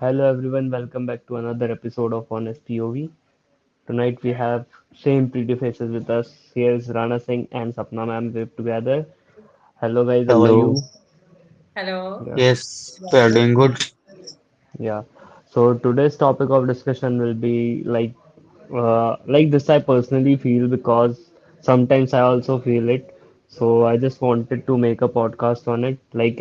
Hello everyone, welcome back to another episode of Honest POV. Tonight we have same pretty faces with us. Here's Rana Singh and Sapna ma'am with together. Hello guys, how are Hello. you? Hello. Yeah, Yes, we are Yeah. doing good. yeah. So today's topic of discussion will be like this I personally feel because sometimes I also feel it. So I just wanted to make a podcast on it.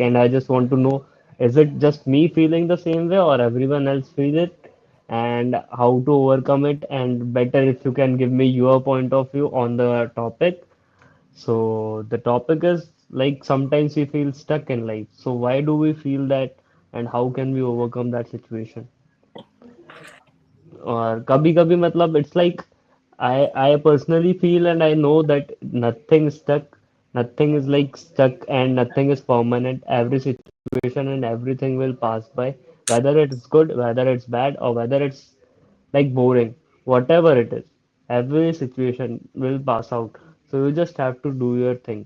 And I just want to know, is it just me feeling the same way or everyone else feel it? And how to overcome it? And better if you can give me your point of view on the topic. So the topic is like sometimes we feel stuck in life. So why do we feel that, and how can we overcome that situation? और कभी कभी मतलब it's like I personally feel and I know that nothing is stuck, nothing is like stuck and nothing is permanent. Every situation and everything will pass by, whether it's good, whether it's bad, or whether it's like boring, whatever it is. Every situation will pass out. So you just have to do your thing.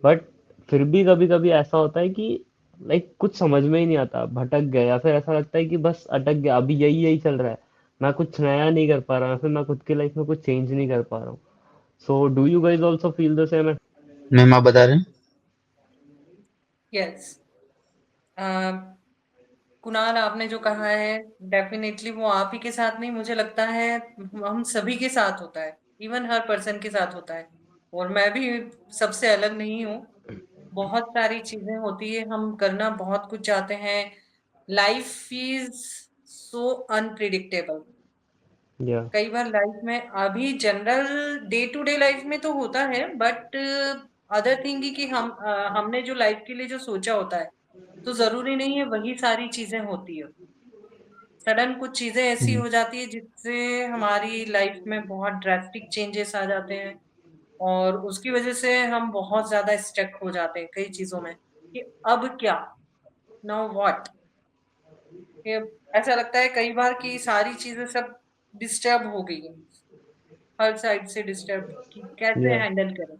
But फिर भी कभी कभी ऐसा होता है कि कुछ समझ में ही नहीं आता, भटक गया या फिर ऐसा लगता है कि बस अटक गया, अभी यही यही चल रहा है, मैं कुछ नया नहीं कर पा रहा, फिर मैं खुद की लाइफ में कुछ चेंज नहीं कर पा रहा हूँ. So do you guys also feel the same? Ma'am आप बता रहे हैं? यस। कुणाल, आपने जो कहा है डेफिनेटली वो आप ही के साथ नहीं, मुझे लगता है हम सभी के साथ होता है। इवन हर पर्सन के साथ होता है। और मैं भी सबसे अलग नहीं हूँ। बहुत सारी चीजें होती है, हम करना बहुत कुछ चाहते हैं। Life is so unpredictable. या. कई बार लाइफ में अभी general day to day life में तो होता है, बट अदर थिंग कि हमने जो लाइफ के लिए जो सोचा होता है, तो जरूरी नहीं है वही सारी चीजें होती है। सडन कुछ चीजें ऐसी हम्म, हो जाती है जिससे हमारी लाइफ में बहुत ड्रास्टिक चेंजेस आ जाते हैं। और उसकी वजह से हम बहुत ज्यादा स्टक हो जाते हैं कई चीजों में कि अब क्या, नाउ व्हाट। ये ऐसा लगता है कई बार कि सारी चीजें सब डिस्टर्ब हो गई है, हर साइड से डिस्टर्ब कि कैसे या. हैंडल करें।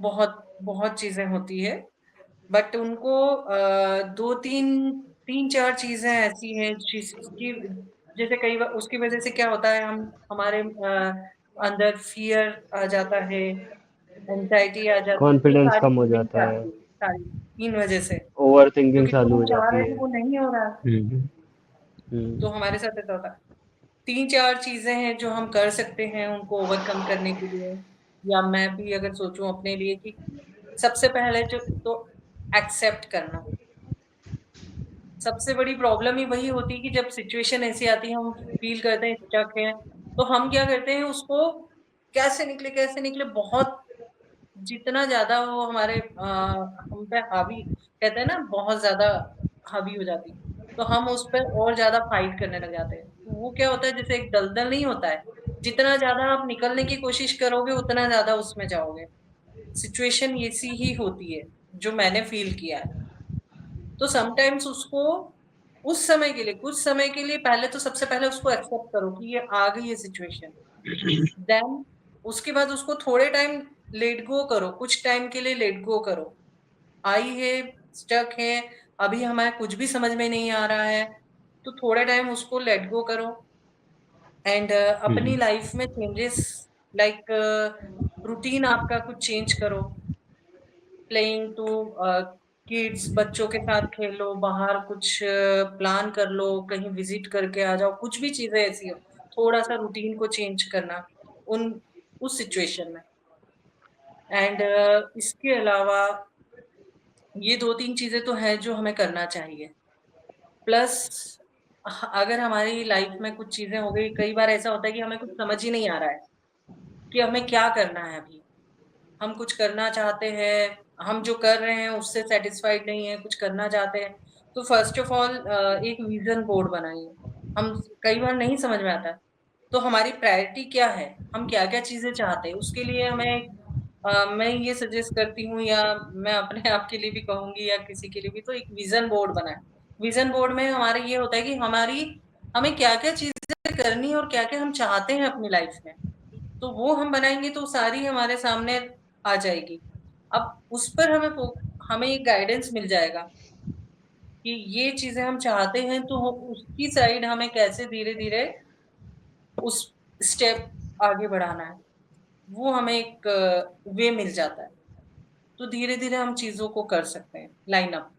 बहुत बहुत चीजें होती है, बट उनको दो तीन तीन चार चीजें ऐसी हैं जिसकी, जैसे कई बार उसकी वजह से क्या होता है, हम हमारे अंदर फियर आ जाता है, एंजाइटी आ जाती है, ये कॉन्फिडेंस सारी कम हो चीजें जाता है. आती है, सारी इन वजह से, ओवर थिंकिंग क्योंकि जो चालू हम हो चाह जाती रहे थे है. वो नहीं हो रहा है। हम्म, तो हमारे साथ ऐसा होता है। तीन चार चीजें हैं जो हम कर सकते हैं उनको ओवरकम करने के लिए। या मैं भी अगर सोचूं अपने लिए कि सबसे पहले जो तो एक्सेप्ट करना। सबसे बड़ी प्रॉब्लम ही वही होती है कि जब सिचुएशन ऐसी आती है, हम फील करते हैं स्टक है, तो हम क्या करते हैं उसको कैसे निकले बहुत, जितना ज्यादा वो हमारे हम पे हावी, कहते हैं ना, बहुत ज्यादा हावी हो जाती, तो हम उस पर और ज्यादा फाइट करने लग जाते हैं। तो वो क्या होता है, जैसे एक दलदल नहीं होता है, जितना ज्यादा आप निकलने की कोशिश करोगे उतना ज्यादा उसमें जाओगे। सिचुएशन ऐसी ही होती है, जो मैंने फील किया है। तो समटाइम्स उसको उस समय के लिए, कुछ समय के लिए, पहले तो सबसे पहले उसको एक्सेप्ट करो कि ये आ गई है सिचुएशन। देन उसके बाद उसको थोड़े टाइम लेट गो करो, कुछ टाइम के लिए लेट गो करो। आई है, स्टक है, अभी हमें कुछ भी समझ में नहीं आ रहा है, तो थोड़ा टाइम उसको लेट गो करो। एंड हम्म, अपनी लाइफ में चेंजेस, लाइक रूटीन आपका कुछ चेंज करो। प्लेइंग टू किड्स, बच्चों के साथ खेलो, बाहर कुछ प्लान कर लो, कहीं विजिट करके आ जाओ, कुछ भी चीजें ऐसी हो, थोड़ा सा रूटीन को चेंज करना उन उस सिचुएशन में। एंड इसके अलावा ये दो तीन चीजें तो है जो हमें करना चाहिए। प्लस अगर हमारी लाइफ में कुछ चीजें हो गई, कई बार ऐसा होता है कि हमें कुछ समझ ही नहीं आ रहा है कि हमें क्या करना है अभी। हम कुछ करना चाहते हैं, हम जो कर रहे हैं उससे सेटिस्फाइड नहीं है, कुछ करना चाहते हैं, तो फर्स्ट ऑफ ऑल एक विजन बोर्ड बनाइए। हम कई बार नहीं समझ में आता है, तो हमारी प्रायोरिटी क्या है, हम क्या क्या चीजें चाहते हैं, उसके लिए हमें मैं ये सजेस्ट करती हूँ, या मैं अपने आप के लिए भी कहूंगी या किसी के लिए भी, तो एक विजन बोर्ड बनाए। विजन बोर्ड में हमारे ये होता है कि हमें क्या क्या चीजें करनी है और क्या क्या हम चाहते हैं अपनी लाइफ में। तो वो हम बनाएंगे तो सारी हमारे सामने आ जाएगी। अब उस पर हमें एक गाइडेंस मिल जाएगा कि ये चीजें हम चाहते हैं, तो उसकी साइड हमें कैसे धीरे धीरे उस स्टेप आगे बढ़ाना है, वो हमें एक वे मिल जाता है। तो धीरे धीरे हम चीजों को कर सकते हैं लाइन अप।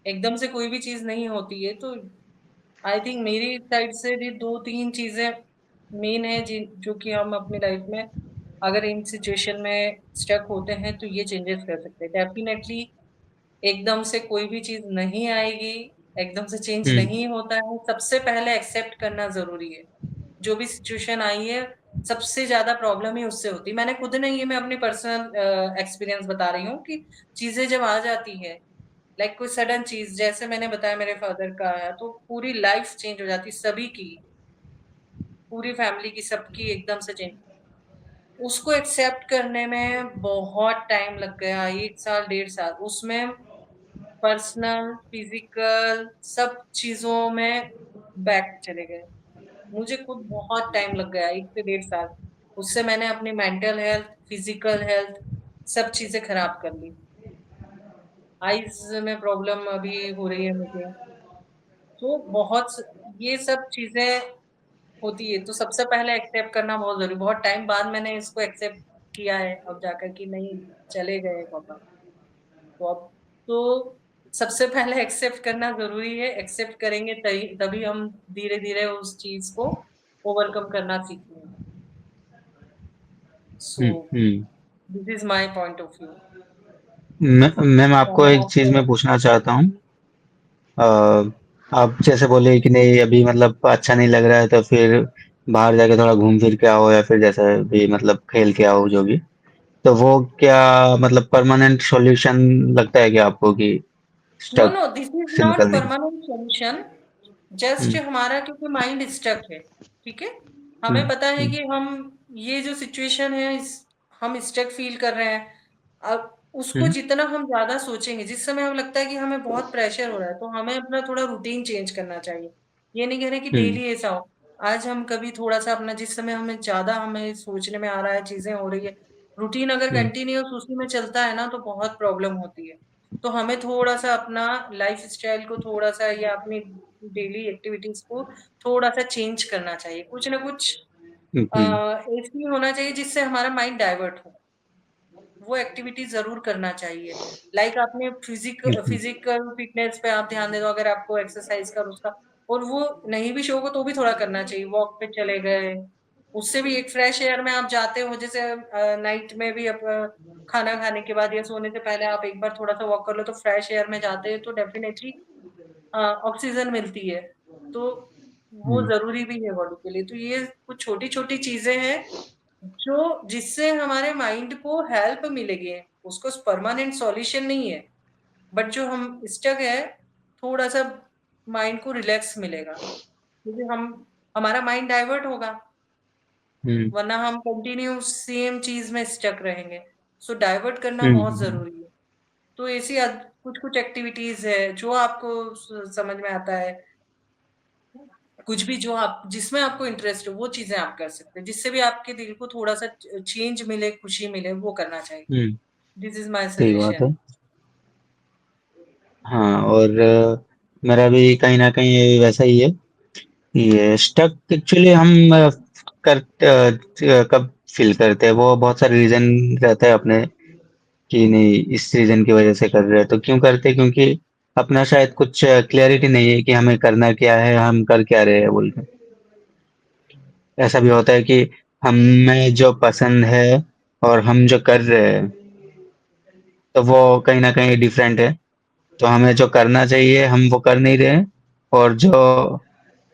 एकदम से कोई भी चीज नहीं होती है। तो आई थिंक मेरी साइड से भी दो तीन चीजें मेन है जो कि हम अपनी लाइफ में अगर इन सिचुएशन में स्टक होते हैं तो ये चेंजेस कर सकते हैं डेफिनेटली। एकदम से कोई भी चीज नहीं आएगी, एकदम से चेंज हम्म नहीं होता है। सबसे पहले एक्सेप्ट करना जरूरी है। जो भी सिचुएशन आई है, सबसे ज्यादा प्रॉब्लम ही उससे होती है। मैंने खुद नहीं, ये मैं अपनी पर्सनल एक्सपीरियंस बता रही हूँ कि चीजें जब आ जाती है, लाइक कोई सडन चीज, जैसे मैंने बताया मेरे फादर का आया, तो पूरी लाइफ चेंज हो जाती, सभी की, पूरी फैमिली की, सबकी एकदम से चेंज। उसको एक्सेप्ट करने में बहुत टाइम लग गया, 1 साल 1.5 साल उसमें। पर्सनल, फिजिकल, सब चीजों में बैक चले गए। मुझे खुद बहुत टाइम लग गया, 1 से 1.5 साल। उससे मैंने अपनी मेंटल हेल्थ, फिजिकल हेल्थ, सब चीजें खराब कर ली। आईज में प्रॉब्लम अभी हो रही है मुझे। तो ये सब चीजें होती है। तो सबसे पहले एक्सेप्ट करना बहुत जरूरी। बहुत टाइम बाद मैंने इसको एक्सेप्ट किया है अब जाकर कि नहीं, चले गए पापा। तो अब तो सबसे पहले एक्सेप्ट करना जरूरी है। एक्सेप्ट करेंगे तभी तभी हम धीरे धीरे उस चीज को ओवरकम करना सीखेंगे। So hmm. This is my point of view. Ma'am आपको एक चीज मैं पूछना चाहता हूँ। अ, आप जैसे बोले कि नहीं अभी मतलब अच्छा नहीं लग रहा है तो फिर बाहर जाके थोड़ा घूम फिर के आओ या फिर जैसा भी मतलब खेल के आओ जो भी। तो वो क्या मतलब परमानेंट सॉल्यूशन लगता है क्या आपको कि no stuck no, this is से नॉट निकलने का? Permanent solution. जस्ट हम्म हमारा क्योंकि माइंड स्टक है, ठीक है। हमें हम्म पता है हम्म कि हम, ये जो सिचुएशन है हम स्टक फील कर रहे हैं। अब उसको हम्म जितना हम ज्यादा सोचेंगे, जिस समय हमें लगता है कि हमें बहुत प्रेशर हो रहा है, तो हमें अपना थोड़ा रूटीन चेंज करना चाहिए। ये नहीं कह रहे कि हम्म डेली ऐसा हो। आज हम कभी थोड़ा सा अपना, जिस समय हमें सोचने में आ रहा है, चीजें हो रही है, रूटीन अगर हम्म कंटिन्यूअस उसी में चलता है ना, तो बहुत प्रॉब्लम होती है। तो हमें थोड़ा सा अपना लाइफ स्टाइल को थोड़ा सा, या अपनी डेली एक्टिविटीज को थोड़ा सा चेंज करना चाहिए। कुछ ना कुछ हम्म ऐसी होना चाहिए जिससे हमारा माइंड डाइवर्ट हो। वो एक्टिविटी जरूर करना चाहिए। लाइक आपने हम्म फिजिकल फिटनेस पे आप ध्यान दे दो, अगर आपको एक्सरसाइज का उसका, और वो नहीं भी शौक हो तो भी थोड़ा करना चाहिए। वॉक पे चले गए, उससे भी एक फ्रेश एयर में आप जाते हो। जैसे नाइट में भी आप खाना खाने के बाद या सोने से पहले आप एक बार थोड़ा सा वॉक कर लो, तो फ्रेश एयर में जाते हैं तो डेफिनेटली ऑक्सीजन मिलती है। तो वो हम्म जरूरी भी है बॉडी के लिए। तो ये कुछ छोटी छोटी चीजें हैं जो, जिससे हमारे माइंड को हेल्प मिलेगी। उसको परमानेंट सॉल्यूशन नहीं है, बट जो हम स्टक है, थोड़ा सा माइंड को रिलैक्स मिलेगा, क्योंकि हम, हमारा माइंड डाइवर्ट होगा, हम्म वरना हम कंटिन्यू सेम चीज में स्टक रहेंगे। सो डाइवर्ट करना बहुत हम्म जरूरी है। तो ऐसी कुछ कुछ एक्टिविटीज है जो आपको समझ में आता है। कुछ भी जो आप, जिसमें आपको इंटरेस्ट हो, वो चीजें आप कर सकते हैं, जिससे भी आपके दिल को थोड़ा सा चेंज मिले, खुशी मिले, वो करना चाहिए। हम्म, दिस इज माय सही बात सजेशन। है। हाँ और मेरा भी कहीं ना कहीं ये वैसा ही है। ये स्टक एक्चुअली हम कब फील करते हैं वो बहुत सारे रीजन रहता है अपने कि नहीं इस रीजन की वजह से कर रहे हैं तो क्यों करते हैं क्योंकि अपना शायद कुछ क्लैरिटी नहीं है कि हमें करना क्या है हम कर क्या रहे हैं बोल के। ऐसा भी होता है कि हमें जो पसंद है और हम जो कर रहे हैं तो वो कहीं ना कहीं डिफरेंट है। तो हमें जो करना चाहिए हम वो कर नहीं रहे हैं और जो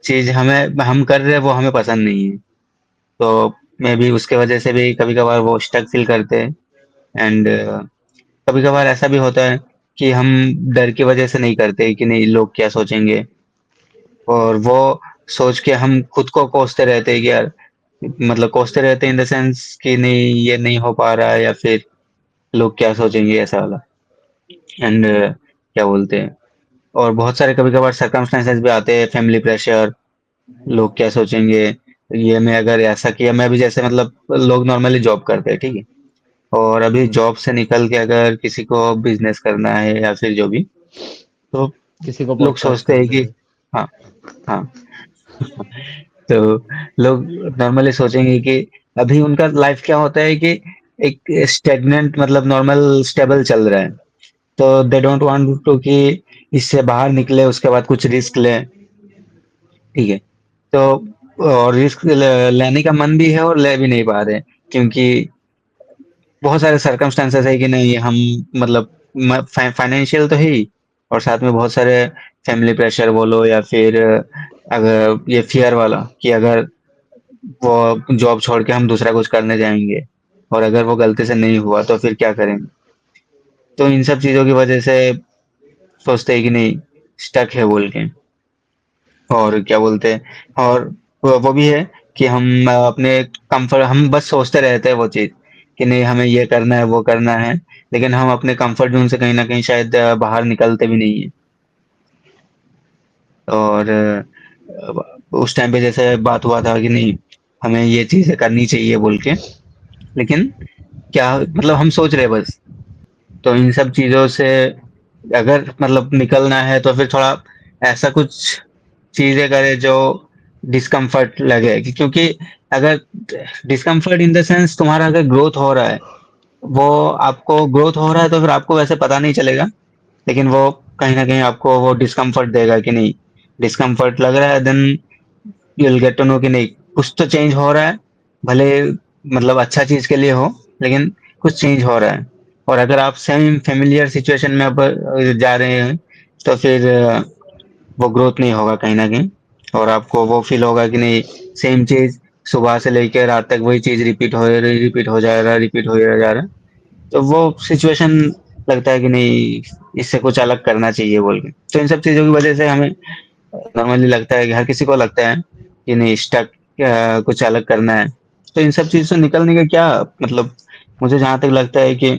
चीज हमें हम कर रहे हैं वो हमें पसंद नहीं है। तो मे भी उसके वजह से भी कभी कभार वो स्टक फील करते हैं। एंड कभी कभार ऐसा भी होता है कि हम डर की वजह से नहीं करते कि नहीं लोग क्या सोचेंगे और वो सोच के हम खुद को कोसते रहते हैं कि यार मतलब कोसते रहते हैं इन द सेंस कि नहीं ये नहीं हो पा रहा है या फिर लोग क्या सोचेंगे ऐसा वाला। एंड क्या बोलते हैं और बहुत सारे कभी कभार सर्कमस्टेंसेस भी आते हैं फैमिली प्रेशर लोग क्या सोचेंगे। ये मैं अगर ऐसा किया मैं भी जैसे मतलब लोग नॉर्मली जॉब करते हैं ठीक है और अभी जॉब से निकल के अगर किसी को बिजनेस करना है या फिर जो भी तो किसी को लोग पॉडकास्ट सोचते हैं सुनना कि है। हाँ, हाँ, तो लोग नॉर्मली सोचेंगे कि अभी उनका लाइफ क्या होता है कि एक स्टेगनेंट मतलब नॉर्मल स्टेबल चल रहा है, तो दे डोंट वांट टू कि इससे बाहर निकले, उसके बाद कुछ रिस्क लें। ठीक है, तो और रिस्क लेने का मन भी है और ले भी नहीं पा रहे, क्योंकि बहुत सारे सर्कमस्टेंसेस है कि नहीं हम मतलब फाइनेंशियल तो ही, और साथ में बहुत सारे फैमिली प्रेशर बोलो या फिर अगर ये फियर वाला कि अगर वो जॉब छोड़ के हम दूसरा कुछ करने जाएंगे और अगर वो गलती से नहीं हुआ तो फिर क्या करेंगे। तो इन सब चीजों की वजह से सोचते हैं कि नहीं, स्टक है बोल के। और क्या बोलते हैं, और वो भी है कि हम अपने कंफर्ट, हम बस सोचते रहते हैं वो चीज कि नहीं हमें ये करना है वो करना है, लेकिन हम अपने कंफर्ट जोन से कहीं ना कहीं शायद बाहर निकलते भी नहीं है। और उस टाइम पे जैसे बात हुआ था कि नहीं हमें ये चीजें करनी चाहिए बोल के, लेकिन क्या मतलब हम सोच रहे हैं बस। तो इन सब चीजों से अगर मतलब निकलना है तो फिर थोड़ा ऐसा कुछ चीजें करे जो डिस्कम्फर्ट लगे, क्योंकि अगर डिस्कम्फर्ट इन द सेंस तुम्हारा अगर ग्रोथ हो रहा है, वो आपको ग्रोथ हो रहा है तो फिर आपको वैसे पता नहीं चलेगा, लेकिन वो कहीं ना कहीं आपको वो डिस्कम्फर्ट देगा कि नहीं, डिस्कम्फर्ट लग रहा है, then you will get to know कि नहीं कुछ तो चेंज हो रहा है, भले मतलब अच्छा चीज के लिए हो, लेकिन कुछ चेंज हो रहा है। और अगर आप सेम फेमिलियर सिचुएशन में अब जा रहे हैं तो फिर वो ग्रोथ नहीं होगा कहीं ना कहीं, और आपको वो फील होगा कि नहीं सेम चीज सुबह से लेकर रात तक वही चीज रिपीट हो जा रहा है, रिपीट हो जा रहा है। तो वो सिचुएशन लगता है कि नहीं इससे कुछ अलग करना चाहिए बोल के। तो इन सब चीजों की वजह से हमें नॉर्मली लगता है कि हर किसी को लगता है कि नहीं स्टक कुछ अलग करना है। तो इन सब चीज से निकलने का क्या मतलब, मुझे जहां तक लगता है कि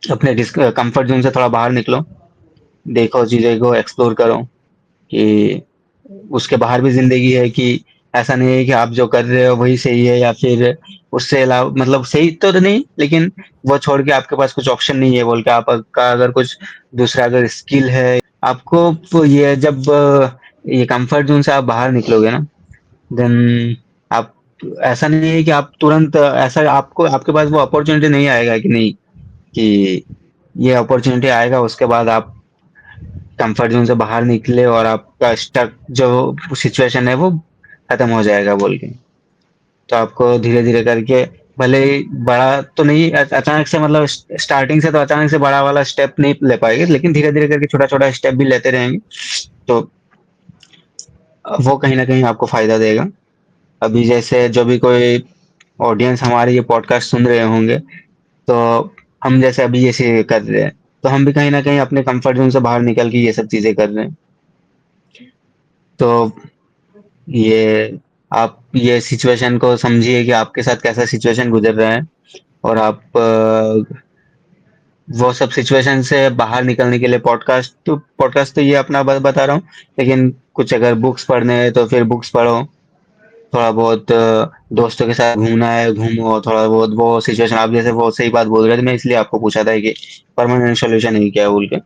अपने कंफर्ट जोन से थोड़ा बाहर निकलो, देखो चीजें को एक्सप्लोर करो कि उसके बाहर भी जिंदगी है, कि ऐसा नहीं है कि आप जो कर रहे हो वही सही है, या फिर उससे अलावा मतलब सही तो नहीं, लेकिन वो छोड़ के आपके पास कुछ ऑप्शन नहीं है बोल के आपका अगर कुछ दूसरा अगर स्किल है आपको, तो ये जब ये कंफर्ट जोन से आप बाहर निकलोगे ना, देन आप, ऐसा नहीं है कि आप तुरंत ऐसा आपको आपके पास वो अपॉर्चुनिटी नहीं आएगा कि नहीं कि ये अपॉर्चुनिटी आएगा उसके बाद आप कंफर्ट जोन से बाहर निकले और आपका स्टक जो सिचुएशन है वो खत्म हो जाएगा बोल के। तो आपको धीरे धीरे करके, भले ही बड़ा तो नहीं अचानक से मतलब स्टार्टिंग से तो अचानक से बड़ा वाला स्टेप नहीं ले पाएंगे, लेकिन धीरे धीरे करके छोटा छोटा स्टेप भी लेते रहेंगे, तो वो कहीं ना कहीं आपको फायदा देगा। अभी जैसे जो भी कोई ऑडियंस हमारे ये पॉडकास्ट सुन रहे होंगे, तो हम जैसे अभी ये कर रहे हैं, तो हम भी कहीं ना कहीं अपने कंफर्ट जोन से बाहर निकल के ये सब चीजें कर रहे हैं। तो ये आप ये सिचुएशन को समझिए कि आपके साथ कैसा सिचुएशन गुजर रहा है, और आप वो सब सिचुएशन से बाहर निकलने के लिए पॉडकास्ट तो ये अपना बता रहा हूँ, लेकिन कुछ अगर बुक्स पढ़ने हैं तो फिर बुक्स पढ़ो, थोड़ा बहुत दोस्तों के साथ घूमना है घूमो, थोड़ा बहुत वो सिचुएशन आप जैसे वो सही बात बोल रहे थे, मैं इसलिए आपको पूछा था कि परमानेंट सोल्यूशन है क्या बोल के।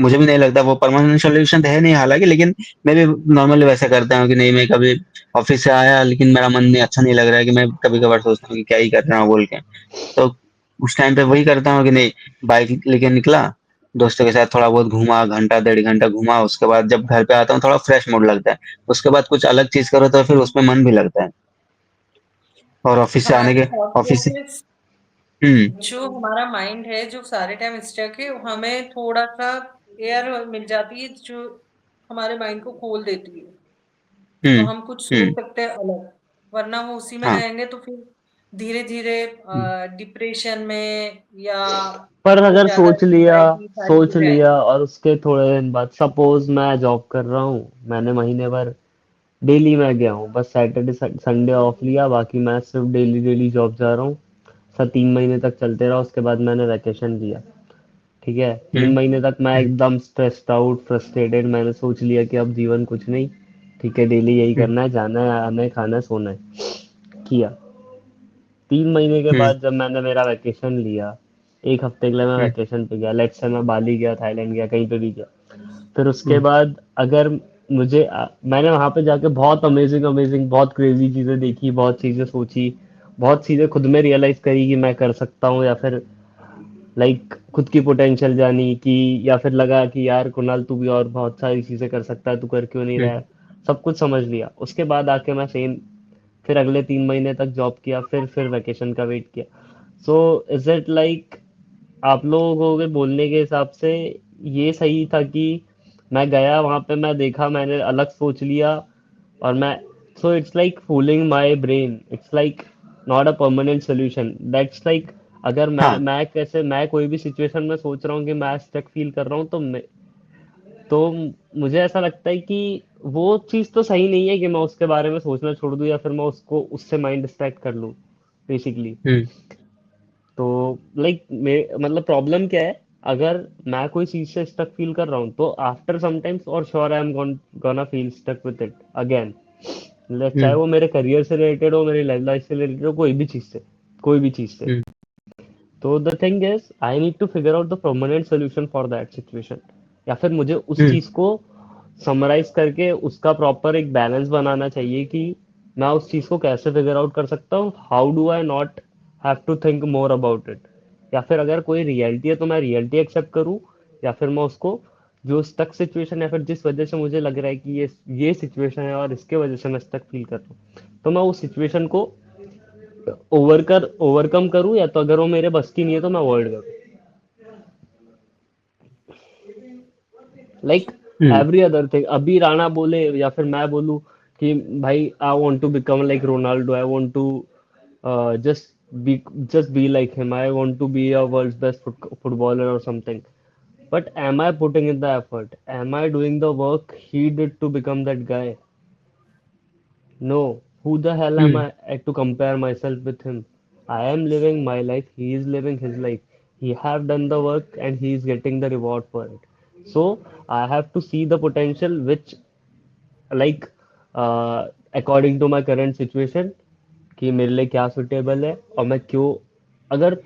मुझे भी नहीं लगता वो परमानेंट सोल्यूशन है नहीं हालांकि, लेकिन मैं भी नॉर्मली वैसा करता हूँ कि नहीं मैं कभी ऑफिस से आया लेकिन मेरा मन नहीं अच्छा नहीं लग रहा है, कि मैं कभी कभार सोचता हूँ कि क्या ही कर रहा हूँ बोल के। तो उस टाइम पे वही करता हूँ कि नहीं, बाइक लेके निकला, दोस्तों के साथ थोड़ा बहुत घूमा, घंटा डेढ़ घंटा घूमा, उसके बाद जब घर पे आता हूँ थोड़ा फ्रेश मूड लगता है, उसके बाद कुछ अलग चीज करो तो फिर उसमें मन भी लगता है। और ऑफिस से आने हमारी के थॉट ऑफिस से प्रोसेस, हम्म जो हमारा माइंड है जो सारे टाइम स्टक है, हमें थोड़ा सा एयर मिल जाती है जो हमारे माइंड को खोल देती है, तो हम्म हम कुछ सोच हम्म सकते हैं अलग। वरना वो उसी में हाँ रहेंगे तो फिर धीरे धीरे हम्म डिप्रेशन में या पर बहुत अगर ज्यादा एंजाइटी सारी सोच चीजें लिया आएंगी। और उसके थोड़े दिन बाद सपोज मैं जॉब कर रहा हूँ, मैंने महीने भर डेली मैं गया हूँ, बस सैटरडे संडे ऑफ लिया, बाकी मैं सिर्फ डेली डेली जॉब जा रहा हूँ। 3 महीने तक चलते रहा, उसके बाद मैंने वैकेशन लिया। ठीक है, तीन हम्म महीने तक मैं हम्म एकदम स्ट्रेस्ड आउट फ्रस्ट्रेटेड, मैंने सोच लिया कि अब जीवन कुछ नहीं, ठीक है डेली यही हम्म करना है, जाना है आना है खाना है सोना है। किया। 3 महीने के हम्म बाद जब मैंने मेरा वैकेशन लिया, एक हफ्ते के लिए मैं हम्म वैकेशन पे गया, लेट्स से मैं बाली गया, थाईलैंड गया, कहीं पे भी गया। फिर उसके बाद अगर मैंने वहां पे जाके बहुत अमेजिंग अमेजिंग बहुत क्रेजी चीजें देखी, बहुत चीजें सोची, बहुत चीजें खुद में रियलाइज करी कि मैं कर सकता हूँ, या फिर लाइक खुद की पोटेंशियल जानी कि, या फिर लगा कि यार कुणाल तू भी और बहुत सारी चीजें कर सकता है, तू कर क्यों नहीं रहा है। सब कुछ समझ लिया, उसके बाद आके मैं सेम फिर अगले 3 महीने तक जॉब किया, फिर वैकेशन का वेट किया। सो इज इट लाइक आप लोगों के बोलने के हिसाब से ये सही था कि मैं गया वहां पे, मैं देखा, मैंने अलग सोच लिया, और मैं so it's like fooling my brain, it's like not a permanent solution, that's like अगर हाँ। मैं कोई भी सिचुएशन में सोच रहा हूँ कि मैं स्टक फील कर रहा हूँ, तो मुझे ऐसा लगता है कि वो चीज़ तो सही नहीं है कि मैं उसके बारे में सोचना छोड़ दूं, या फिर मैं उसको उससे माइंड डिस्ट्रैक्ट कर लूं बेसिकली। हम्म। तो लाइक मतलब प्रॉब्लम क्या है, अगर मैं कोई चीज से स्टक फील कर रहा हूँ तो आफ्टर समटाइम्स और sure I am gonna feel stuck with it again, चाहे हम्म। वो मेरे करियर से रिलेटेड हो, मेरी लाइफ लाइफ से रिलेटेड हो, कोई भी चीज से। हम्म। तो the thing is I need to figure out the permanent solution for that situation, या फिर मुझे उस हम्म। चीज को समराइज करके उसका प्रॉपर एक बैलेंस बनाना चाहिए कि मैं उस चीज को कैसे फिगर आउट कर सकता हूँ, how do I not have to think more about it. या फिर अगर कोई रियलिटी है तो मैं रियलिटी एक्सेप्ट करूँ, या फिर मैं उसको जो स्टक सिचुएशन या फिर जिस वजह से मुझे लग रहा है कि ये सिचुएशन है और इसके वजह से मैं स्टक फील कर रहा हूँ, तो मैं उस सिचुएशन को ओवरकम करूँ, या तो अगर वो मेरे बस की नहीं है तो मैं अवॉइड करूँ, like hmm. Every other thing. अभी राणा बोले या फिर मैं बोलूँ कि भाई I want to become like Ronaldo, I want to just be just be like him, I want to be a world's best footballer और something, but am I putting in the effort, am I doing the work he did to become that guy? No. Who the hell am hmm. I to compare myself with him? I am living my life, he is living his life. He have done the work and he is getting the reward for it. So I have to see the potential which, like, according to my current situation, कि मेरे लिए क्या suitable है, और मैं क्यों, अगर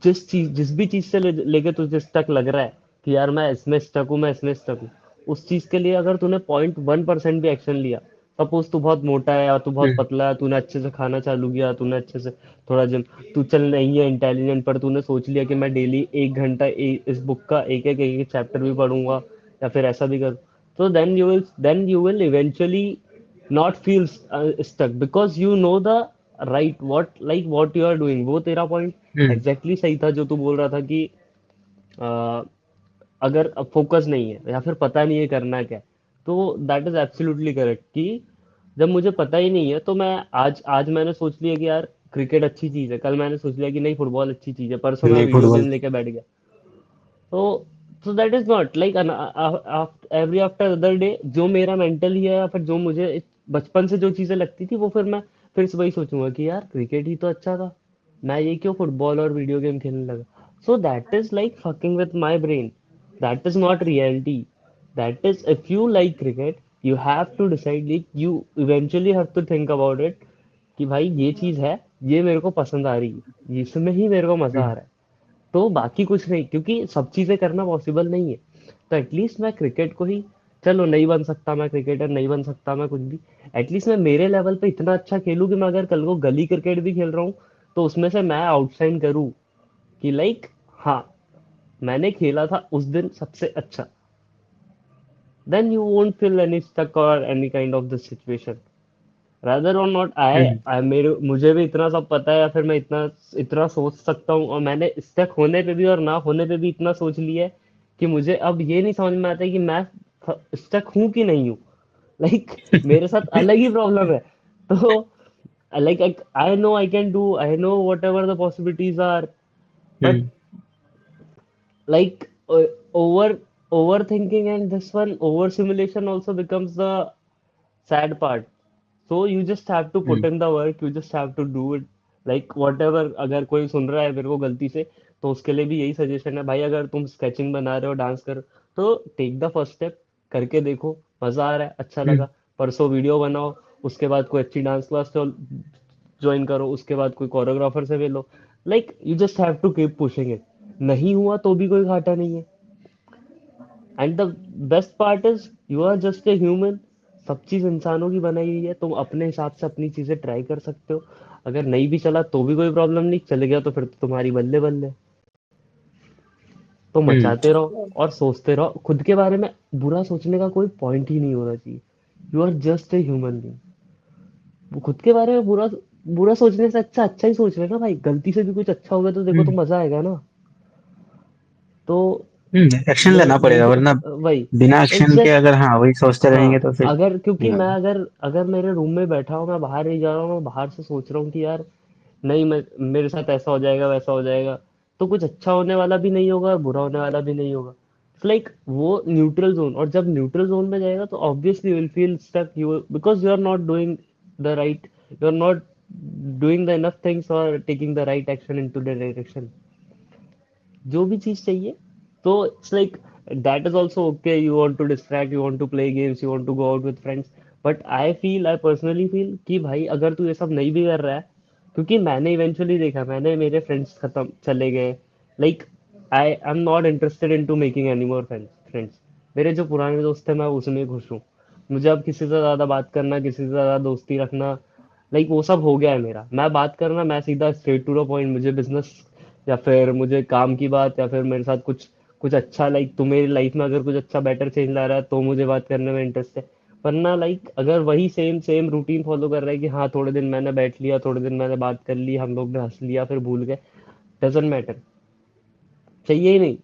जिस भी चीज से लेके तुझे स्टक लग रहा है कि यार मैं इसमें स्टक हूँ, मैं इसमें स्टक हूँ, उस चीज के लिए अगर तूने 0.1% भी एक्शन लिया, सपोज तू बहुत मोटा है या तू बहुत हम्म। पतला है, तूने अच्छे से खाना चालू किया, तूने अच्छे से थोड़ा जिम, तू चल नहीं है इंटेलिजेंट, पर तूने सोच लिया कि मैं डेली 1 घंटा इस बुक का एक एक चैप्टर भी पढ़ूंगा, या फिर ऐसा भी कर, तो then you will eventually not feel stuck because you know the right what you are doing। वो तेरा पॉइंट हम्म। एग्जैक्टली सही था जो तू बोल रहा था कि अ, अगर फोकस नहीं है या फिर पता नहीं है करना क्या है, तो दैट इज एब्सोल्युटली करेक्ट कि जब मुझे पता ही नहीं है तो मैं आज मैंने सोच लिया कि यार क्रिकेट अच्छी चीज है, कल मैंने सोच लिया कि नहीं फुटबॉल अच्छी चीज है, परसों मैं नहीं, वीडियो फुटबॉल। गेम लेके बैठ गया। तो that is not like every after other day, जो मेरा मेंटली है या फिर जो मुझे बचपन से जो चीजें लगती थी वो फिर से वही सोचूंगा कि यार क्रिकेट ही तो अच्छा था, मैं ये क्यों फुटबॉल और वीडियो गेम खेलने लगा। So that is like fucking with my brain, that is not reality. That is if you like cricket you have to decide, like you eventually have to think about it कि भाई ये चीज है, ये मेरे को पसंद आ रही है, इसमें ही मेरे को मजा आ हम्म। रहा है, तो बाकी कुछ नहीं, क्योंकि सब चीजें करना पॉसिबल नहीं है। तो एटलीस्ट मैं क्रिकेट को ही, चलो नहीं बन सकता मैं क्रिकेटर, नहीं बन सकता मैं कुछ भी, एटलीस्ट मैं मेरे लेवल पे इतना अच्छा खेलूं कि मैं अगर कल को गली क्रिकेट भी खेल रहा हूँ तो उसमें से मैं आउटशाइन करूँ कि लाइक हाँ मैंने खेला था उस दिन सबसे अच्छा। Then you won't feel any stuck और any kind of this situation, rather और नॉट। हम्म। आई मेरे मुझे भी इतना सब पता है, या फिर मैं इतना इतना सोच सकता हूँ, और मैंने स्टक होने पे भी और ना होने पे भी इतना सोच लिया है कि मुझे अब ये नहीं समझ में आता है कि मैं स्टक हूँ कि नहीं हूँ। लाइक मेरे साथ अलग ही प्रॉब्लम है। तो like I know I can do, I know whatever the possibilities are, but hmm. like over overthinking and this one over simulation also becomes the sad part. So you just have to put hmm. in the work, you just have to do it, like whatever। अगर कोई सुन रहा है मेरे को गलती से, तो उसके लिए भी यही सजेशन है भाई, अगर तुम स्केचिंग बना रहे हो, डांस कर, तो टेक द फर्स्ट स्टेप, करके देखो, मजा आ रहा है, अच्छा हम्म। लगा, परसों वीडियो बनाओ, उसके बाद कोई अच्छी डांस क्लास ज्वाइन करो, उसके बाद कोई कोरियोग्राफर से मिलो, like you just have to keep pushing it. नहीं हुआ तो भी कोई घाटा नहीं है। And the best part is you are just a human. सब चीज इंसानों की बनाई हुई है, तुम अपने हिसाब से अपनी चीजें ट्राई कर सकते हो। अगर नहीं भी चला तो भी कोई प्रॉब्लम नहीं, चल गया तो फिर तो तुम्हारी बल्ले बल्ले। तो हम्म मचाते रहो और सोचते रहो, खुद के बारे में बुरा सोचने का कोई पॉइंट ही नहीं होना चाहिए। You are just a human being. खुद के बारे में बुरा बुरा सोचने से अच्छा अच्छा ही सोच लेना भाई। गलती से भी कुछ अच्छा होगा तो देखो तो हम्म मजा आएगा ना। तो एक्शन लेना पड़ेगा, मुझे वरना वही, बिना इट्स एक्शन के जस्ट, अगर हाँ वही सोचते रहेंगे हाँ तो फिर अगर क्योंकि नहीं मैं होगा। अगर अगर मेरे रूम में बैठा हूँ, मैं बाहर नहीं जा रहा हूँ, मैं बाहर से सोच रहा हूँ कि यार नहीं, मैं मेरे साथ ऐसा हो जाएगा वैसा हो जाएगा, तो कुछ अच्छा होने वाला भी नहीं होगा और बुरा होने वाला भी नहीं होगा। इट्स लाइक वो न्यूट्रल जोन, और जब न्यूट्रल जोन में जाएगा तो obviously you will feel stuck, you because you are not doing the right, you are not doing the enough things और taking the right action in to the direction जो भी चीज चाहिए। तो it's like that is also okay, you want to distract, you want to play games, you want to go out with friends. But I personally feel कि भाई अगर तू ये सब नहीं भी कर रहा है, क्योंकि मैंने इवेंचुअली देखा, मैंने मेरे फ्रेंड्स खत्म चले गए। Like I am not interested in to making any more friends. मेरे जो पुराने दोस्त थे मैं उसमें खुश हूँ। मुझे अब किसी से ज्यादा बात करना, किसी से ज्यादा दोस्ती रखना, लाइक वो सब हो गया है मेरा। मैं बात करना, मैं सीधा स्ट्रेट टू द पॉइंट, मुझे बिजनेस या फिर मुझे काम की बात, या फिर मेरे साथ कुछ कुछ अच्छा, लाइक तुम्हेरी लाइफ में अगर कुछ अच्छा बेटर चेंज ला रहा है तो मुझे बात करने में इंटरेस्ट है। वरना लाइक अगर वही सेम सेम रूटीन फॉलो कर रहा है कि हाँ थोड़े दिन मैंने बैठ लिया, थोड़े दिन मैंने बात कर ली, हम लोग ने हंस लिया फिर भूल गए, डजेंट मैटर, चाहिए ही नहीं।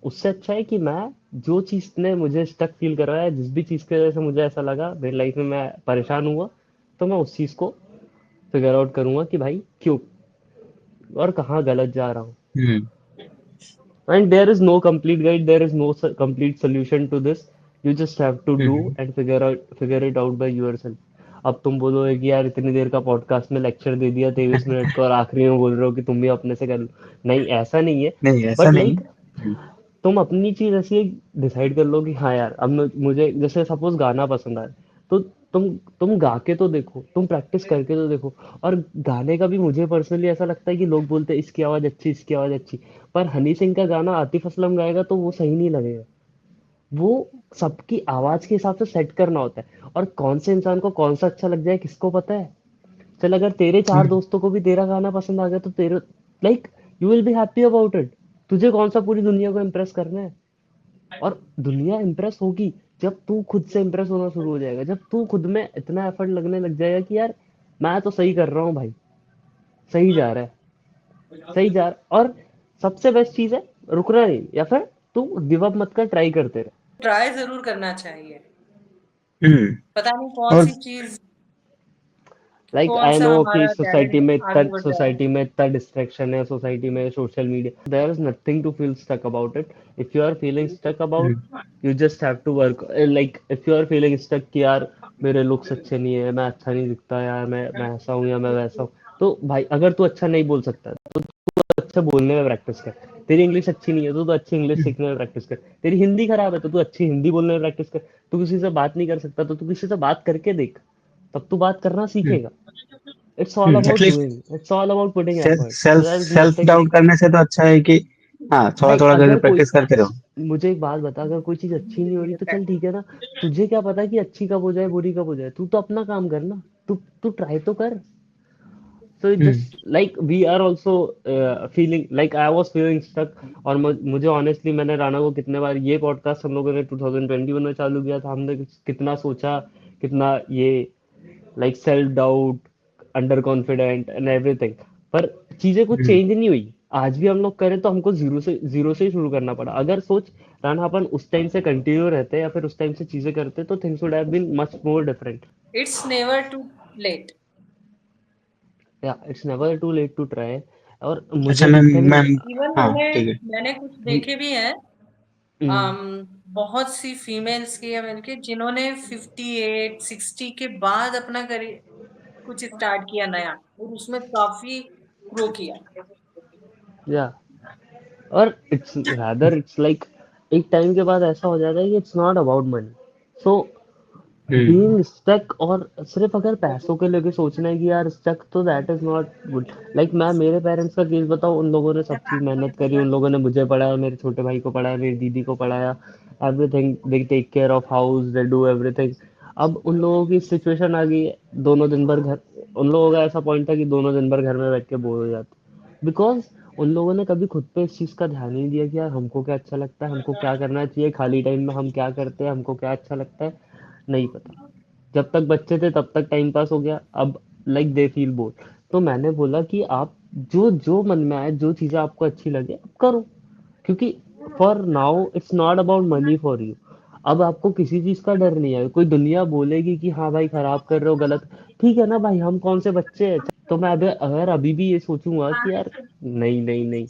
उससे अच्छा है कि मैं जो चीज ने मुझे स्टक फील करवाया, जिस भी चीज की वजह से मुझे ऐसा लगा मेरी लाइफ में मैं परेशान हुआ, तो मैं उस चीज को फिगर आउट करूंगा कि भाई क्यों और कहाँ गलत जा रहा हूँ। हम्म And there is no complete guide, there is no complete solution to this. You just have to do hmm and figure it out by yourself. अब तुम बोलोगे कि यार इतनी देर का पॉडकास्ट में लेक्चर दे दिया 23 मिनट का और आखिरी में बोल रहे हो कि तुम भी अपने से कर लो। नहीं, ऐसा नहीं है। नहीं ऐसा बट नहीं। लाइक तुम अपनी चीज ऐसी डिसाइड कर लो कि हाँ यार अब मुझे जैसे सपोज गाना पसंद आए, तो तुम गा के तो देखो, तुम प्रैक्टिस करके तो देखो। और गाने का भी मुझे पर्सनली ऐसा लगता है कि लोग बोलते हैं इसकी आवाज अच्छी, इसकी आवाज अच्छी, पर हनी सिंह का गाना आतिफ असलम गाएगा तो वो सही नहीं लगेगा। वो सबकी आवाज के हिसाब से सेट करना होता है, और कौन से इंसान को कौन सा अच्छा लग जाए किसको पता है। चल अगर तेरे चार हम्म दोस्तों को भी तेरा गाना पसंद आ गया तो तेरे like you will be happy about it. तुझे कौन सा पूरी दुनिया को इम्प्रेस करना है। और दुनिया इम्प्रेस होगी जब तू खुद से इम्प्रेस होना शुरू हो जाएगा, जब तू खुद में इतना एफर्ट लगने लग जाएगा कि यार मैं तो सही कर रहा हूँ भाई, सही जा रहा है, सही जा रहा। और सबसे बेस्ट चीज है रुकना नहीं, या फिर तू गिव अप मत कर, ट्राई करते रहे। ट्राई जरूर करना चाहिए। हम्म पता नहीं कौन और सी चीज, लाइक कौन आई सा नो कि हमारा टैलेंट आगे बढ़ जाए। सोसाइटी में इतना डिस्ट्रैक्शन है, सोसाइटी में social media, there is nothing to feel stuck about it. If you are feeling stuck about, hmm you just have to work. Like if you are feeling stuck कि यार मेरे looks अच्छे नहीं है, मैं अच्छा नहीं दिखता यार, मैं ऐसा हूँ या मैं वैसा हूँ, तो भाई अगर तू अच्छा नहीं बोल सकता तो अच्छा बोलने में प्रैक्टिस कर। तेरी इंग्लिश अच्छी नहीं है तो तू अच्छी इंग्लिश हम्म सीखने में प्रैक्टिस कर। तेरी हिंदी खराब है तो तू अच्छी हिंदी बोलने में प्रैक्टिस कर। तू किसी से बात नहीं कर सकता तो तू किसी से बात करके देख, तब तू बात करना सीखेगा। It's all about at least doing. It's all about putting effort. Self There is self nothing. Doubt करने से तो अच्छा है कि हाँ थोड़ा भाई थोड़ा करके अगर कोई, प्रैक्टिस करते रहो। मुझे एक बात बता, अगर कोई चीज अच्छी नहीं हो रही तो चल ठीक है ना। तुझे क्या पता कि अच्छी कब हो जाए बुरी कब हो जाए, तू तो अपना काम कर ना। तू तू ट्राई तो कर। So hmm just like we are also feeling like I was feeling stuck। और मुझे honestly, मैंने राणा को कितने बार, ये पॉडकास्ट हम लोगों ने 2021 में चालू किया था, हमने कितना सोचा, कितना ये like self doubt, under confident and everything, पर चीजें कुछ हम्म चेंज नहीं हुई। आज भी हम लोग करें तो हमको जीरो से ही शुरू करना पड़ा। अगर सोच राना अपन उस टाइम से कंटिन्यू रहते या फिर उस टाइम से चीजें करते तो things would have been much more different. It's never too late. या it's never too late to try. और अच्छा मुझे दिखता नहीं मैम इवन हाँ मैंने ठीक है। मैंने कुछ वी देखे भी हैं। बहुत सी फीमेल्स के या मेल के जिन्होंने 58 60 के बाद अपना करियर कुछ स्टार्ट किया नया, और उसमें काफी ग्रो किया। या और इट्स रादर इट्स लाइक एक टाइम के बाद ऐसा हो जाता है कि it's not about money. So hmm. Being stuck, और सिर्फ अगर पैसों के लेके सोचना है कि यार स्टक, तो that is not good. Like मैं मेरे पेरेंट्स का केस बताऊं, उन लोगों ने सब चीज मेहनत करी, उन लोगों ने मुझे पढ़ाया, मेरे छोटे भाई को पढ़ाया, मेरी दीदी को पढ़ाया, everything, they take care of house, they do everything. अब उन लोगों की सिचुएशन आ गई है, दोनों दिन भर घर, उन लोगों का ऐसा पॉइंट था कि दोनों दिन भर घर में बैठ के बोर हो जाते, बिकॉज उन लोगों ने कभी खुद पे इस चीज का ध्यान ही नहीं दिया कि यार हमको क्या अच्छा लगता है, हमको क्या करना चाहिए, खाली टाइम में हम क्या करते हैं, हमको क्या अच्छा लगता है, नहीं पता। जब तक बच्चे थे तब तक टाइम पास हो गया, अब लाइक दे फील बोर। तो मैंने बोला कि आप जो जो मन में आए, जो चीजें आपको अच्छी लगे आप करो, क्योंकि for now it's not about money for you. अब आपको किसी चीज का डर नहीं है, कोई दुनिया बोलेगी कि हाँ भाई खराब कर रहे हो, गलत, ठीक है ना भाई, हम कौन से बच्चे हैं। तो मैं अगर अभी भी ये सोचूंगा कि यार नहीं नहीं नहीं,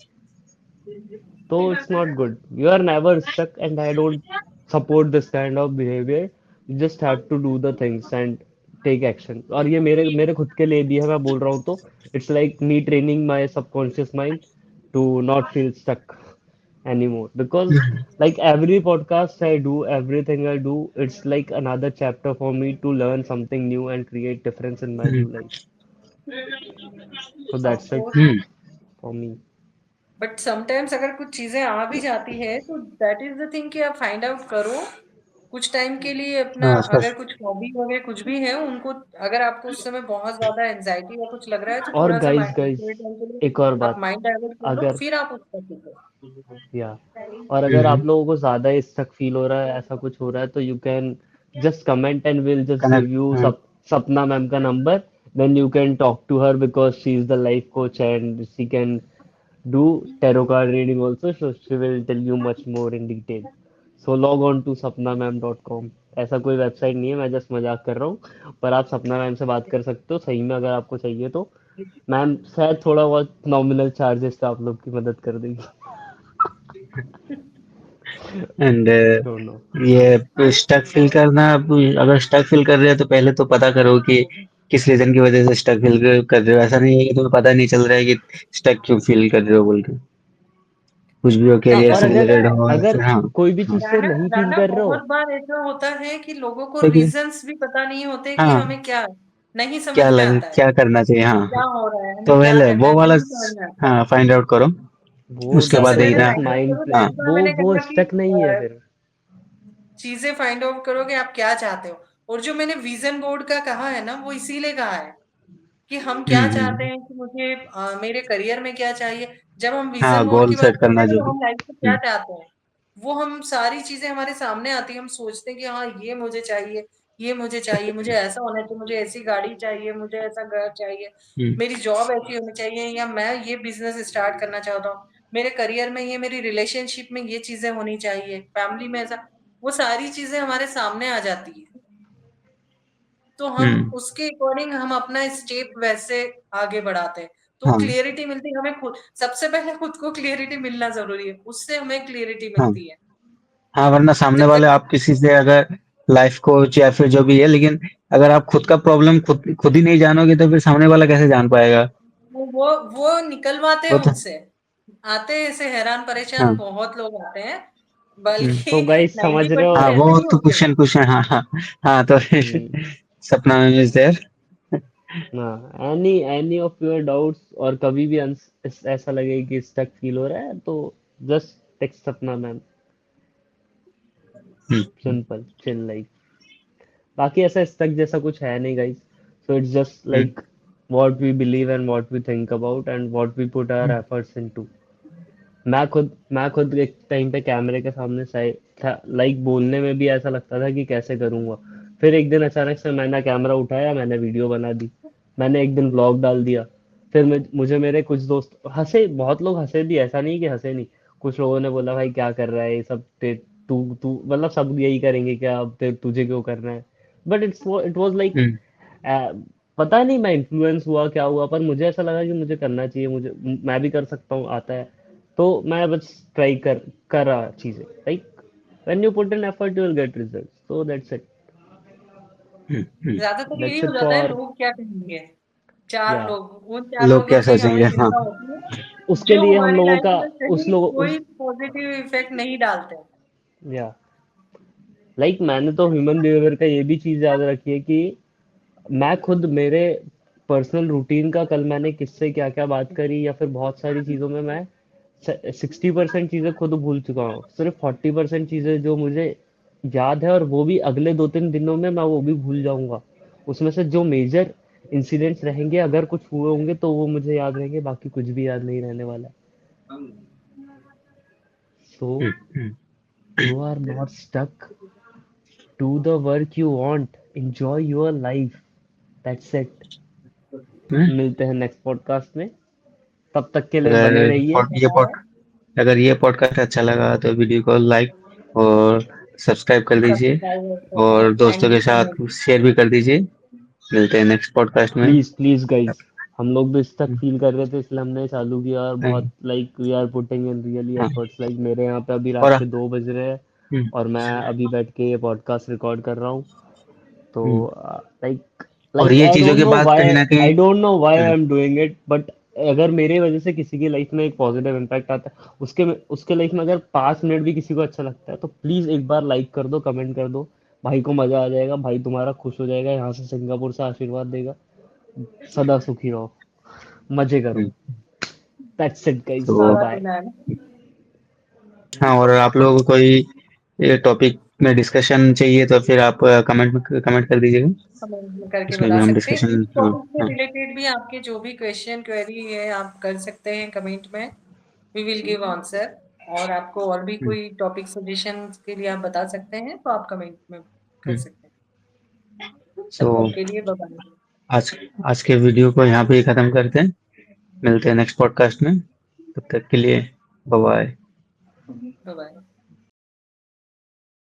तो it's not good. You are never stuck, and I don't support this kind of behavior. You just have to do the things and take action. और ये मेरे मेरे खुद के लिए भी है, मैं बोल रहा हूँ तो it's like me training my subconscious mind to not feel stuck anymore. Because like every podcast I do, everything I do, it's like another chapter for me to learn something new and create difference in my hmm. new life. So of that's it course. Hmm. for me. But sometimes अगर कुछ चीजें आ भी जाती है तो that is the thing कि आप find out करो कुछ टाइम के लिए अपना। हाँ अगर स्पष्ट। कुछ हॉबी वगैरह कुछ भी है उनको, अगर आपको उस समय बहुत ज्यादा एंजाइटी या कुछ लग रहा है तो और थोड़ा सा गाइस माइंड गाइस थोड़े टाइम के लिए एक और आप बात, माइंड डाइवर्ट कर लो, अगर फिर आप उसका सीखो। या और अगर हम्म। आप लोगों को ज्यादा स्टक फील हो रहा है, ऐसा कुछ हो रहा है, तो you can just comment and will just give connect. You हाँ। सपना मैम का number. Then you can talk to her because she is the life coach and she can do tarot card reading also, so she will tell you much more in detail. So log on to sapnamam.com। ऐसा कोई website नहीं है, मैं just मजाक कर रहा हूँ, पर आप सपना मैम से बात कर सकते हो सही में, अगर आपको चाहिए तो। मैम शायद थोड़ा बहुत नॉमिनल चार्जेस पे आप लोग की मदद कर देगी। And don't know. ये स्टक फील करना, अब अगर स्टक फील कर रहे हो तो पहले तो पता करो कि किस रीजन की वजह से स्टक फील कर रहे हो। ऐसा नहीं है कि तुम्हें पता नहीं चल रहा है कि स्टक क्यों फील कर रहे हो बोल के। कुछ भी हो, हाँ, करियर और से होता अगर रिलेटेड है। हो या अगर फिर हाँ। कोई भी हाँ। चीज से राना नहीं फील राना कर रहे बहुत हो, बार ऐसा होता है कि लोगों को लेकिन रीजंस भी पता नहीं होते कि हाँ, हमें क्या नहीं समझ में आता है, क्या करना चाहिए, हाँ क्या हाँ। हो रहा है, तो हमें क्या पहले करना वो है, वाला नहीं समझ में आता है। हाँ फाइंड आउट करो। वो उसके चीजें बाद दैट इज पहले देखना। जस्ट फाइंड आउट माइंड करो, प्ले। हाँ। दैट्स व्हाई वो मैंने वो कहा कि स्टक नहीं है फिर। चीजें फाइंड आउट करो कि आप क्या चाहते हो। और जो मैंने विजन बोर्ड का कहा है ना, वो इसीलिए कहा है कि हम क्या चाहते हम्म। हैं, कि मुझे मेरे करियर में क्या चाहिए। जब हम हाँ विजन बोर्ड गोल की बात सेट करते करना हैं ना, जो तो भी। हम लाइफ में क्या चाहते हैं, वो हम सारी चीजें हमारे सामने आती है। हम सोचते हैं कि हाँ ये मुझे चाहिए, ये मुझे चाहिए, मुझे ऐसा होना चाहिए, मुझे ऐसी गाड़ी चाहिए, मुझे ऐसा घर चाहिए, हम्म। मेरी जॉब ऐसी होनी चाहिए, या मैं ये बिजनेस स्टार्ट करना चाहता हूँ, मेरे करियर में ये, मेरी रिलेशनशिप में ये चीजें होनी चाहिए, फैमिली में ऐसा। वो सारी चीजें हमारे सामने आ जाती है, तो हम हम्म। उसके अकॉर्डिंग हम अपना स्टेप वैसे आगे बढ़ाते हैं। तो हाँ। क्लियरिटी मिलती है हमें खुद, सबसे पहले खुद को क्लियरिटी मिलना जरूरी है, उससे हमें क्लियरिटी हाँ। मिलती है। हाँ वरना सामने जब वाले, तक आप किसी से अगर लाइफ कोच या फिर जो भी है, लेकिन अगर आप खुद का प्रॉब्लम खुद खुद ही नहीं जानोगे तो फिर सामने वाला कैसे जान पाएगा। वो निकलवाते हैं वो तो मुझसे, आते हैं ऐसे हैरान परेशान हाँ। बहुत लोग आते हैं, हम्म। बल्कि तो गाइस समझ रहे हो। 90% हाँ वो ऐसे ही तो होते हैं। क्वेश्चन हाँ हाँ। हाँ तो फिर हम्म, सपना मैम इज देयर। हाँ, एनी ऑफ योर डाउट्स, और कभी भी ऐसा लगे कि स्टक फील हो रहा है, तो जस्ट टेक्स्ट अपना मैम। Simple chill life. बाकी ऐसा स्टक जैसा कुछ है नहीं guys. So it's just like what we believe and what we think about and what we put our efforts into. मैं खुद एक टाइम पे कैमरे के सामने सही था, लाइक बोलने में भी ऐसा लगता था कि कैसे करूंगा। फिर एक दिन अचानक से मैंने कैमरा उठाया, मैंने वीडियो बना दी, मैंने एक दिन ब्लॉग डाल दिया। फिर मुझे मेरे कुछ दोस्त हंसे, बहुत लोग हंसे भी, ऐसा नहीं कि हंसे नहीं। कुछ लोगों ने बोला भाई क्या कर रहा है ये सब, तू तू मतलब सब यही करेंगे क्या, अब तुझे क्यों करना है। बट इट वाज लाइक, पता नहीं मैं इन्फ्लुएंस हुआ क्या हुआ, पर मुझे ऐसा लगा कि मुझे करना चाहिए, मुझे मैं भी कर सकता हूँ, आता है। तो मैं बस ट्राई कर रहा चीजें, like when you put in effort you will get results, so ज्यादातर यही दैट्स हो इट जाता है, फॉर। लोग क्या कहेंगे, चार या लोग, उन चार लोग लोगों क्या से ही हमें सोचेंगे हाँ। चिंता होती है, उसके जो लिए हम हमारी लोगों लाइफ का में उस कहीं लोग कोई उस पॉजिटिव इफेक्ट नहीं डालते। या लाइक मैंने तो ह्यूमन बिहेवियर का ये भी चीज याद रखी है कि मैं खुद मेरे पर्सनल रूटीन का, कल मैंने किससे क्या क्या बात करी या फिर बहुत सारी चीज़ों में मैं 60% चीज़ें खुद भूल चुका हूँ। सिर्फ 40% चीज़ें जो मुझे याद है, और वो भी अगले 2-3 दिनों में मैं वो भी भूल जाऊंगा। उसमें से जो मेजर इंसिडेंट्स रहेंगे, अगर कुछ हुए होंगे तो वो मुझे याद रहेंगे, बाकी कुछ भी याद नहीं रहने वाला है। So hmm, you are not stuck, do the work you want, enjoy your life, that's it. Hmm. मिलते हैं नेक्स्ट पॉडकास्ट में, तब तक के लिए अगर बने रहिए। ये पॉड अगर ये पॉडकास्ट अच्छा लगा तो वीडियो को लाइक और सब्सक्राइब कर दीजिए, सब्सक्राइब और दोस्तों एंड के साथ कमेंट। शेयर भी कर दीजिए। मिलते हैं नेक्स्ट पॉडकास्ट में। प्लीज प्लीज गाइज, हम लोग भी इस तक फील कर रहे थे, इसलिए हमने चालू किया, और बहुत hmm, like we are putting in really हाँ। एफर्ट्स। लाइक मेरे यहाँ पे अभी और रात के 2 बज रहे हैं, हम्म, और मैं अभी बैठ के ये पॉडकास्ट रिकॉर्ड कर रहा हूँ। तो हम्म, लाइक और लाइक ये आई चीजों डोंट के नो बाद व्हाई, कहीं ना कहीं I don't know why I hmm, am doing it, but अगर मेरे वजह से किसी की लाइफ में एक पॉजिटिव इम्पैक्ट आता है, उसके उसके लाइफ में अगर 5 मिनट भी किसी को अच्छा लगता है, तो प्लीज एक बार लाइक कर दो, कमेंट कर दो। भाई को मजा आ जाएगा, भाई तुम्हारा खुश हो जाएगा, यहाँ से सिंगापुर से आशीर्वाद देगा। सदा सुखी रहो, मजे करो। हम्म। दैट्स इट गाइस, तो सारा बाय। प्लान। हाँ, और आप लोगों को कोई ये टॉपिक में डिस्कशन चाहिए तो फिर आप कमेंट कर दीजिएगा। कमेंट में करके उसमें बता भी हम सकते हैं। इस डिस्कशन। हाँ, टॉपिक से हाँ। रिलेटेड भी आपके जो भी क्वेश्चन क्वेरी है आप कर सकते हैं कमेंट में, वी विल गिव आंसर। और आपको और भी हम्म, कोई टॉपिक सजेशन के लिए आप बता सकते हैं, तो आप कमेंट में कर हम्म। सकते हैं। तो तब तक के लिए बाय बाय। आज आज के वीडियो को यहाँ पे ही खत्म करते हैं। मिलते हैं नेक्स्ट पॉडकास्ट में। तब तक के लिए बाय बाय। Bye bye.